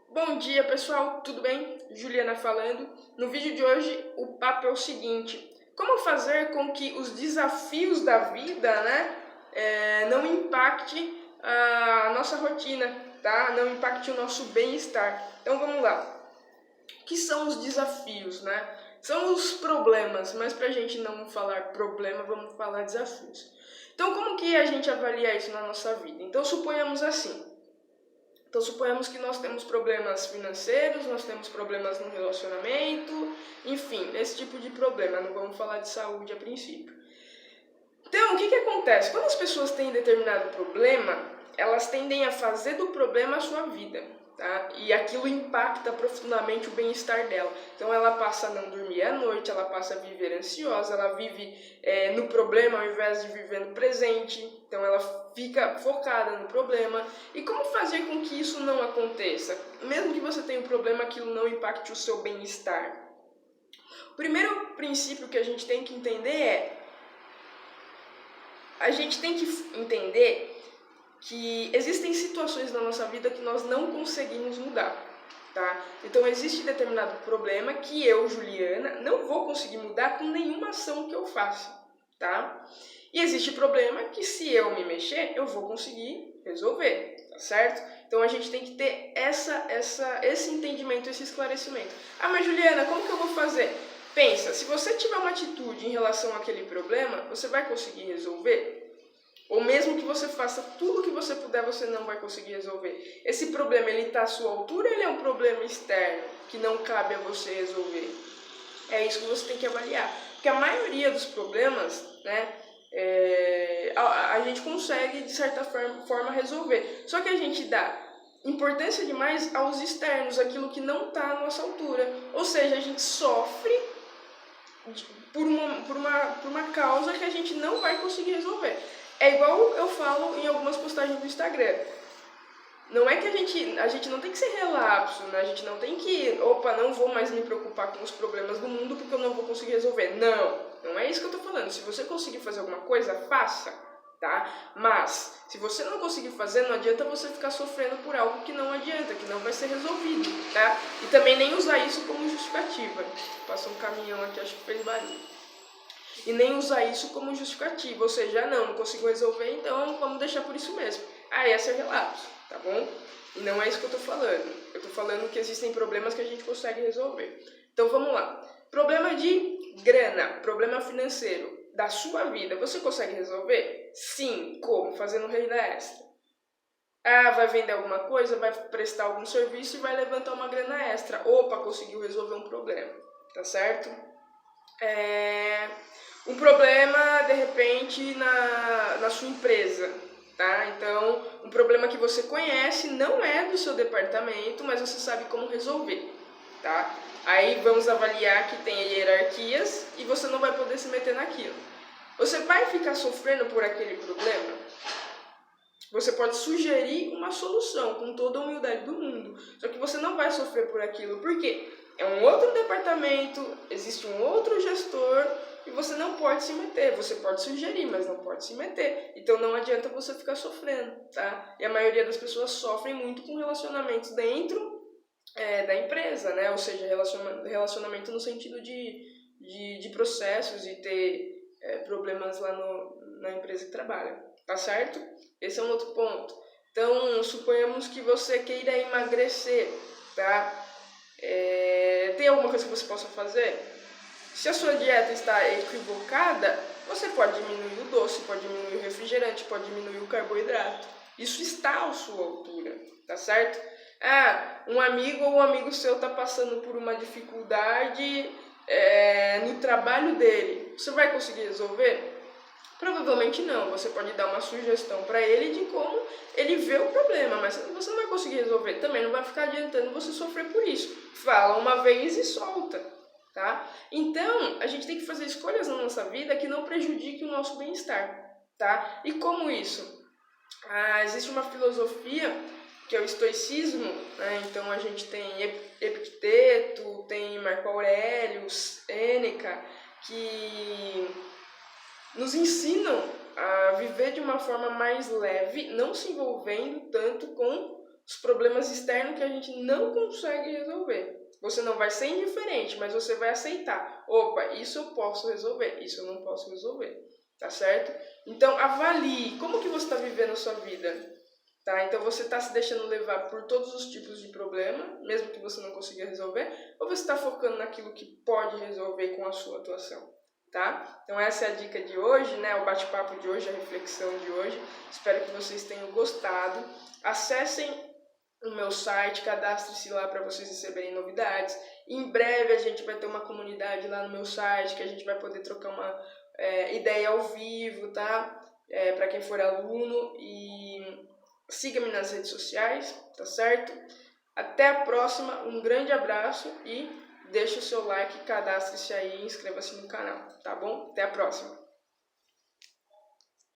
Bom dia, pessoal, tudo bem? Juliana falando. No vídeo de hoje, o papo é o seguinte: como fazer com que os desafios da vida, não impacte a nossa rotina, tá? Não impacte o nosso bem-estar. Então vamos lá. O que são os desafios, né? São os problemas, mas para a gente não falar problema, vamos falar desafios. Então, como que a gente avalia isso na nossa vida? Então, suponhamos assim. Então, suponhamos que nós temos problemas financeiros, nós temos problemas no relacionamento, enfim, esse tipo de problema. Não vamos falar de saúde a princípio. Então, o que acontece? Quando as pessoas têm determinado problema, elas tendem a fazer do problema a sua vida, tá? E aquilo impacta profundamente o bem-estar dela. Então, ela passa a não dormir à noite, ela passa a viver ansiosa, ela vive no problema ao invés de viver no presente. Então, ela fica focada no problema. E como fazer com que isso não aconteça? Mesmo que você tenha um problema, aquilo não impacte o seu bem-estar. O primeiro princípio que a gente tem que entender é: a gente tem que entender que existem situações na nossa vida que nós não conseguimos mudar, tá? Então existe determinado problema que eu, Juliana, não vou conseguir mudar com nenhuma ação que eu faça, tá? E existe problema que se eu me mexer, eu vou conseguir resolver, tá certo? Então a gente tem que ter esse entendimento, esse esclarecimento. Ah, mas Juliana, como que eu vou fazer? Pensa, se você tiver uma atitude em relação àquele problema, você vai conseguir resolver? Ou mesmo que você faça tudo o que você puder, você não vai conseguir resolver. Esse problema, ele está à sua altura ou ele é um problema externo que não cabe a você resolver? É isso que você tem que avaliar. Porque a maioria dos problemas, a gente consegue, de certa forma, resolver. Só que a gente dá importância demais aos externos, aquilo que não está à nossa altura. Ou seja, a gente sofre por uma causa que a gente não vai conseguir resolver. É igual eu falo em algumas postagens do Instagram. Não é que a gente não tem que ser relapso, né? A gente não tem que, não vou mais me preocupar com os problemas do mundo porque eu não vou conseguir resolver. Não é isso que eu tô falando. Se você conseguir fazer alguma coisa, faça, tá? Mas, se você não conseguir fazer, não adianta você ficar sofrendo por algo que não adianta, que não vai ser resolvido, tá? E também nem usar isso como justificativa. Passou um caminhão aqui, acho que fez barulho. E nem usar isso como justificativa, ou seja, não consigo resolver, então vamos deixar por isso mesmo. Esse é o relapso, tá bom? E não é isso que eu tô falando. Eu tô falando que existem problemas que a gente consegue resolver. Então vamos lá. Problema de grana, problema financeiro da sua vida, você consegue resolver? Sim. Como? Fazendo renda extra. Vai vender alguma coisa, vai prestar algum serviço e vai levantar uma grana extra. Conseguiu resolver um problema, tá certo? Um problema, de repente, na sua empresa, tá? Então, um problema que você conhece, não é do seu departamento, mas você sabe como resolver, tá? Aí vamos avaliar que tem hierarquias e você não vai poder se meter naquilo. Você vai ficar sofrendo por aquele problema? Você pode sugerir uma solução com toda a humildade do mundo, só que você não vai sofrer por aquilo. Por quê? É um outro departamento, existe um outro gestor e você não pode se meter. Você pode sugerir, mas não pode se meter. Então não adianta você ficar sofrendo, tá? E a maioria das pessoas sofrem muito com relacionamentos dentro da empresa, né? Ou seja, relacionamento no sentido de processos e ter problemas lá na empresa que trabalha, tá certo? Esse é um outro ponto. Então, suponhamos que você queira emagrecer, tá? Tem alguma coisa que você possa fazer? Se a sua dieta está equivocada, você pode diminuir o doce, pode diminuir o refrigerante, pode diminuir o carboidrato. Isso está à sua altura, tá certo? Um amigo ou um amigo seu está passando por uma dificuldade no trabalho dele. Você vai conseguir resolver? Provavelmente não. Você pode dar uma sugestão para ele de como ele vê o problema, mas você não vai conseguir resolver. Também não vai ficar adiantando você sofrer por isso. Fala uma vez e solta, tá? Então, a gente tem que fazer escolhas na nossa vida que não prejudiquem o nosso bem-estar, tá? E como isso? Existe uma filosofia que é o estoicismo, né? Então a gente tem Epicteto, tem Marco Aurélio, Sêneca, que nos ensinam a viver de uma forma mais leve, não se envolvendo tanto com os problemas externos que a gente não consegue resolver. Você não vai ser indiferente, mas você vai aceitar. Opa, isso eu posso resolver, isso eu não posso resolver. Tá certo? Então, avalie como que você está vivendo a sua vida. Tá? Então, você está se deixando levar por todos os tipos de problema, mesmo que você não consiga resolver, ou você está focando naquilo que pode resolver com a sua atuação. Tá? Então, essa é a dica de hoje, né? O bate-papo de hoje, a reflexão de hoje. Espero que vocês tenham gostado. Acessem o meu site, cadastre-se lá para vocês receberem novidades. Em breve a gente vai ter uma comunidade lá no meu site que a gente vai poder trocar uma ideia ao vivo, tá? Para quem for aluno. E siga-me nas redes sociais, tá certo? Até a próxima, um grande abraço e deixe o seu like, cadastre-se aí e inscreva-se no canal, tá bom? Até a próxima!